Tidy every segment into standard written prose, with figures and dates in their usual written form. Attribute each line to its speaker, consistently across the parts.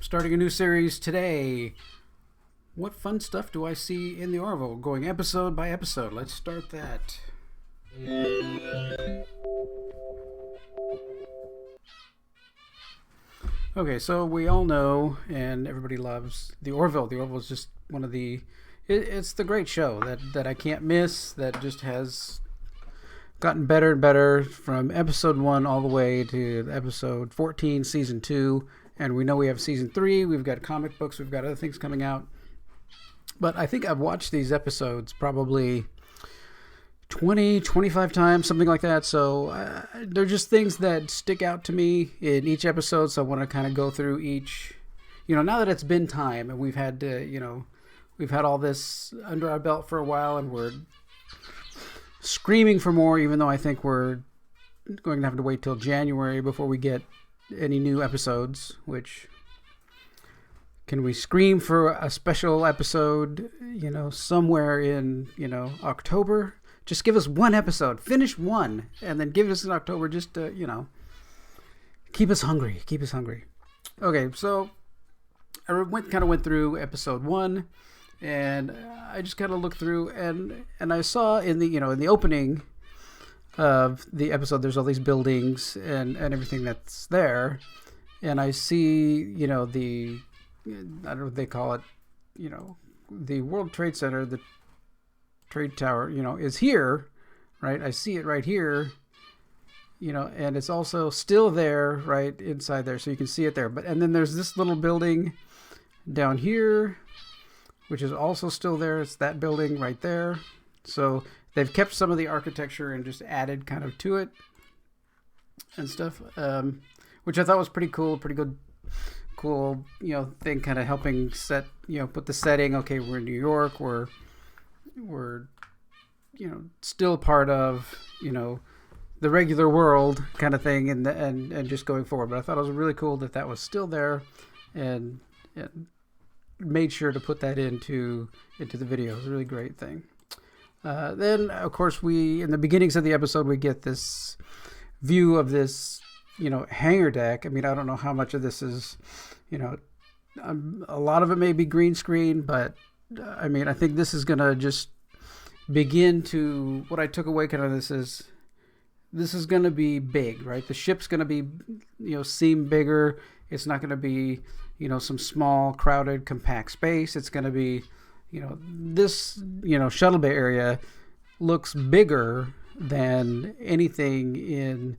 Speaker 1: Starting a new series today. What fun stuff do I see in the Orville? Going episode by episode. Let's start that. Okay, so we all know and everybody loves the Orville. The Orville is just one of the... It's the great show that I can't miss, that just has gotten better and better from episode 1 all the way to episode 14, season 2. And we know we have season 3. We've got comic books. We've got other things coming out. But I think I've watched these episodes probably 20, 25 times, something like that. So they're just things that stick out to me in each episode. So I want to kind of go through each, now that it's been time and we've had to, we've had all this under our belt for a while and we're screaming for more, even though I think we're going to have to wait till January before we get any new episodes. Which, can we scream for a special episode, somewhere in, October? Just give us one episode, finish one, and then give us in October just to, keep us hungry. Okay, so I went through episode 1, and I just kind of looked through, and I saw in the opening of the episode, there's all these buildings and everything that's there, and I see, I don't know what they call it, the World Trade Center, the Trade Tower, is here, right? I see it right here, and it's also still there, right inside there, so you can see it there. And then there's this little building down here, which is also still there. It's that building right there. So they've kept some of the architecture and just added kind of to it and stuff, which I thought was pretty cool, cool, thing, kind of helping set, put the setting. Okay, we're in New York. We're still part of, the regular world kind of thing, and just going forward. But I thought it was really cool that was still there, and made sure to put that into the video. It was a really great thing. Then, of course, in the beginnings of the episode, we get this view of this, hangar deck. I mean, I don't know how much of this is, a lot of it may be green screen, but I mean, I think this is going to just begin to, what I took away kind of this is going to be big, right? The ship's going to be, seem bigger. It's not going to be, some small, crowded, compact space. It's going to be, this, shuttle bay area looks bigger than anything in,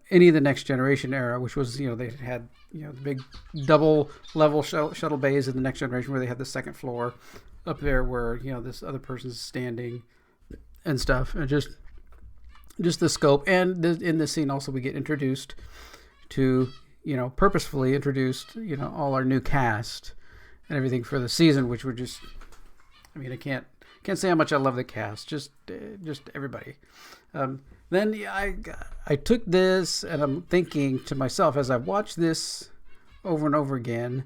Speaker 1: any of the Next Generation era, which was, they had, the big double level shuttle bays in the Next Generation where they had the second floor up there where, this other person's standing and stuff. And just the scope. And in this scene also we get introduced to, purposefully introduced, all our new cast and everything for the season, which were just, I mean, I can't say how much I love the cast, just everybody. Then I took this, and I'm thinking to myself, as I've watched this over and over again,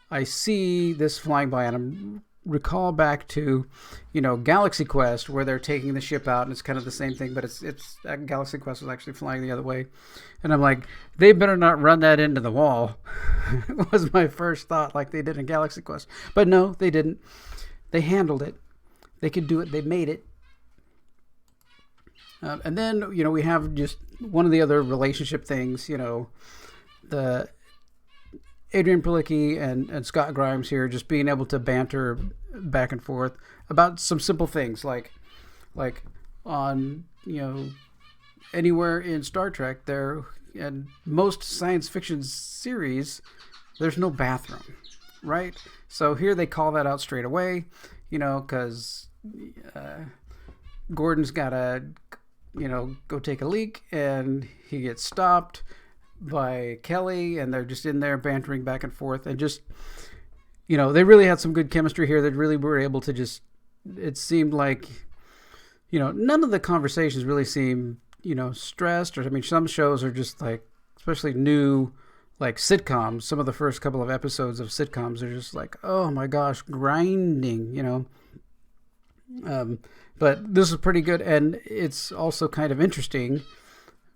Speaker 1: I see this flying by, and I'm recall back to, Galaxy Quest, where they're taking the ship out, and it's kind of the same thing, but it's Galaxy Quest was actually flying the other way, and I'm like, they better not run that into the wall. Was my first thought, like they did in Galaxy Quest, but no, they didn't. They handled it. They could do it. They made it. And then, we have just one of the other relationship things, the Adrienne Palicki and Scott Grimes here just being able to banter back and forth about some simple things like on, anywhere in Star Trek there, and most science fiction series, there's no bathroom, right? So here they call that out straight away, because Gordon's got to, go take a leak, and he gets stopped by Kelley, and they're just in there bantering back and forth, and just, they really had some good chemistry here. They really were able to just, it seemed like, none of the conversations really seem, stressed, or, I mean, some shows are just like, especially new, like sitcoms, some of the first couple of episodes of sitcoms are just like, oh my gosh, grinding, but this is pretty good, and it's also kind of interesting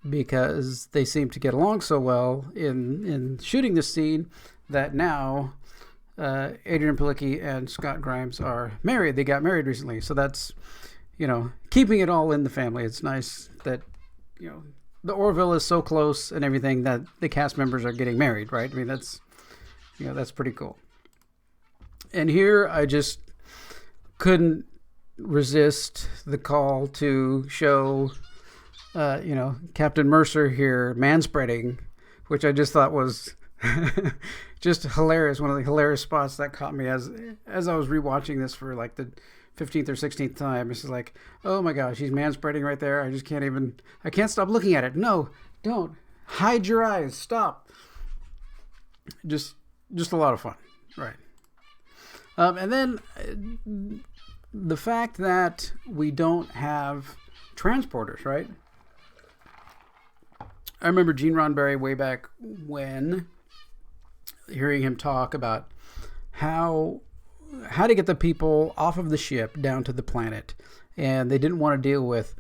Speaker 1: because they seem to get along so well in shooting this scene that now Adrienne Palicki and Scott Grimes are married. They got married recently, so that's, keeping it all in the family. It's nice that, the Orville is so close and everything that the cast members are getting married, right? I mean, that's pretty cool. And here I just couldn't resist the call to show, Captain Mercer here manspreading, which I just thought was just hilarious. One of the hilarious spots that caught me as I was rewatching this for like the 15th or 16th time. It's like, oh my gosh, he's manspreading right there. I can't stop looking at it. No, don't. Hide your eyes. Stop. Just a lot of fun. Right. And then the fact that we don't have transporters, right? I remember Gene Roddenberry way back when, hearing him talk about how to get the people off of the ship down to the planet. And they didn't want to deal with,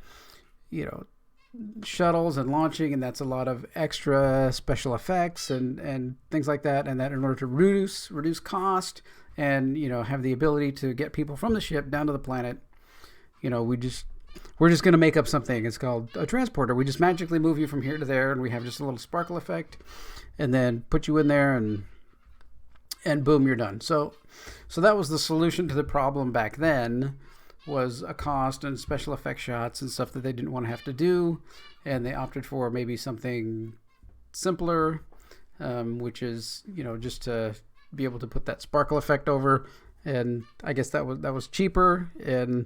Speaker 1: shuttles and launching, and that's a lot of extra special effects and things like that. And that in order to reduce cost and, have the ability to get people from the ship down to the planet, we're just going to make up something. It's called a transporter. We just magically move you from here to there, and we have just a little sparkle effect, and then put you in there, and boom, you're done. So that was the solution to the problem back then, was a cost and special effect shots and stuff that they didn't want to have to do, and they opted for maybe something simpler, which is, just to be able to put that sparkle effect over. And I guess that was cheaper, and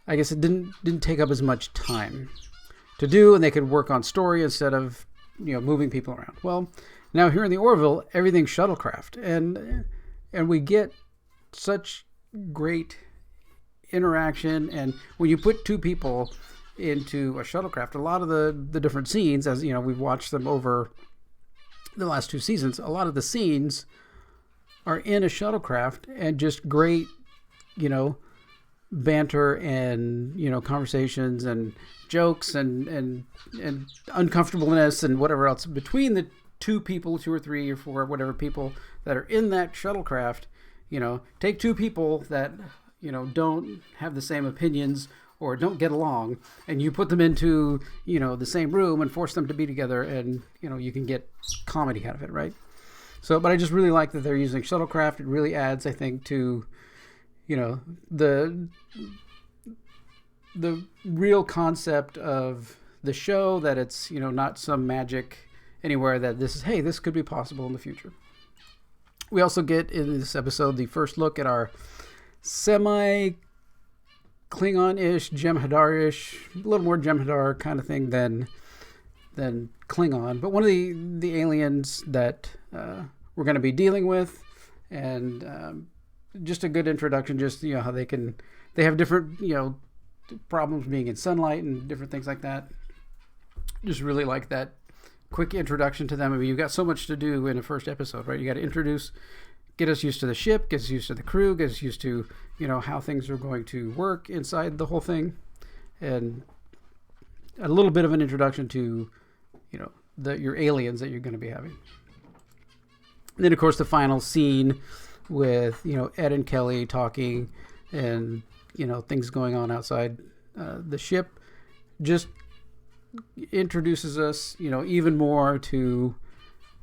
Speaker 1: I guess it didn't take up as much time to do, and they could work on story instead of, moving people around. Well, now here in the Orville, everything's shuttlecraft, and we get such great interaction. And when you put two people into a shuttlecraft, a lot of the different scenes, as we've watched them over the last two seasons, a lot of the scenes are in a shuttlecraft, and just great, banter and, conversations and jokes and uncomfortableness and whatever else between the two people, 2 or 3 or 4, whatever people that are in that shuttlecraft. Take two people that, don't have the same opinions or don't get along, and you put them into, the same room and force them to be together, and, you can get comedy out of it, right? So, but I just really like that they're using shuttlecraft. It really adds, I think, to, the real concept of the show, that it's, not some magic anywhere, that this could be possible in the future. We also get in this episode the first look at our semi-Klingon-ish, Jem'Hadar-ish, a little more Jem'Hadar kind of thing than Klingon, but one of the aliens that we're going to be dealing with, and just a good introduction, just, how they have different, problems being in sunlight and different things like that. Just really like that quick introduction to them. I mean, you've got so much to do in the first episode, right? You got to get us used to the ship, get us used to the crew, get us used to, how things are going to work inside the whole thing, and a little bit of an introduction to, your aliens that you're going to be having. And then, of course, the final scene with, Ed and Kelley talking, and, things going on outside the ship, just introduces us, even more to,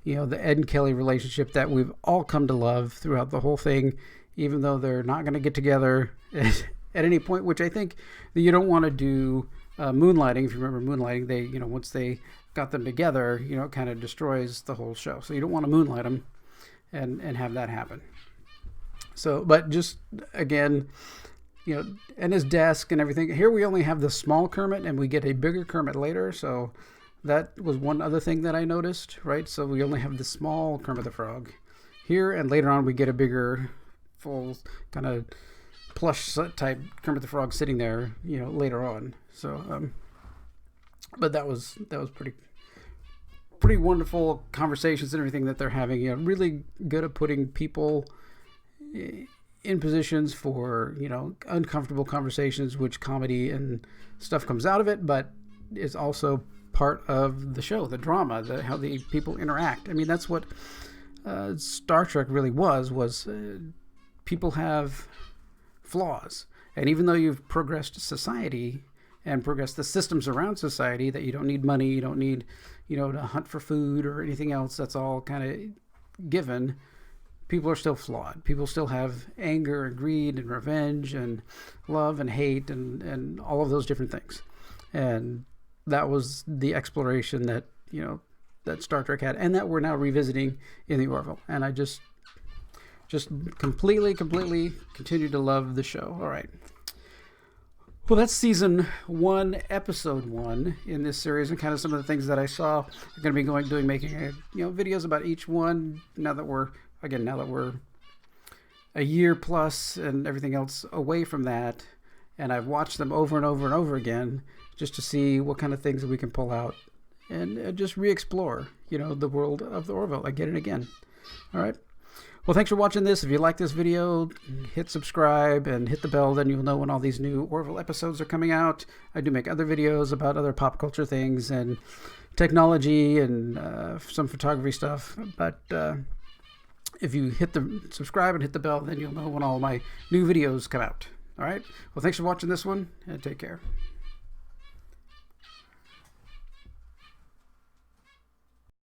Speaker 1: the Ed and Kelley relationship that we've all come to love throughout the whole thing, even though they're not going to get together at any point, which I think that you don't want to do. Moonlighting, if you remember Moonlighting, they, once they got them together, it kind of destroys the whole show. So you don't want to moonlight them and have that happen. So, but just, again, and his desk and everything. Here we only have the small Kermit, and we get a bigger Kermit later. So that was one other thing that I noticed, right? So we only have the small Kermit the Frog here, and later on we get a bigger, full kind of plush type Kermit the Frog sitting there, later on. So, but that was pretty wonderful conversations and everything that they're having. Really good at putting people in positions for, uncomfortable conversations, which comedy and stuff comes out of it, but is also part of the show, the drama, how the people interact. I mean, that's what Star Trek really was people have flaws. And even though you've progressed society and progressed the systems around society, that you don't need money, you don't need, to hunt for food or anything else, that's all kind of given, people are still flawed. People still have anger and greed and revenge and love and hate and all of those different things. And that was the exploration that, that Star Trek had, and that we're now revisiting in the Orville. And I just completely continue to love the show. All right. Well, that's season 1, episode 1 in this series, and kind of some of the things that I saw. I'm going to be making videos about each one now that we're a year plus and everything else away from that, and I've watched them over and over and over again just to see what kind of things that we can pull out and just re-explore, the world of the Orville again and again. All right. Well, thanks for watching this. If you like this video, hit subscribe and hit the bell. Then you'll know when all these new Orville episodes are coming out. I do make other videos about other pop culture things and technology and some photography stuff. But if you hit the subscribe and hit the bell, then you'll know when all my new videos come out. All right? Well, thanks for watching this one, and take care.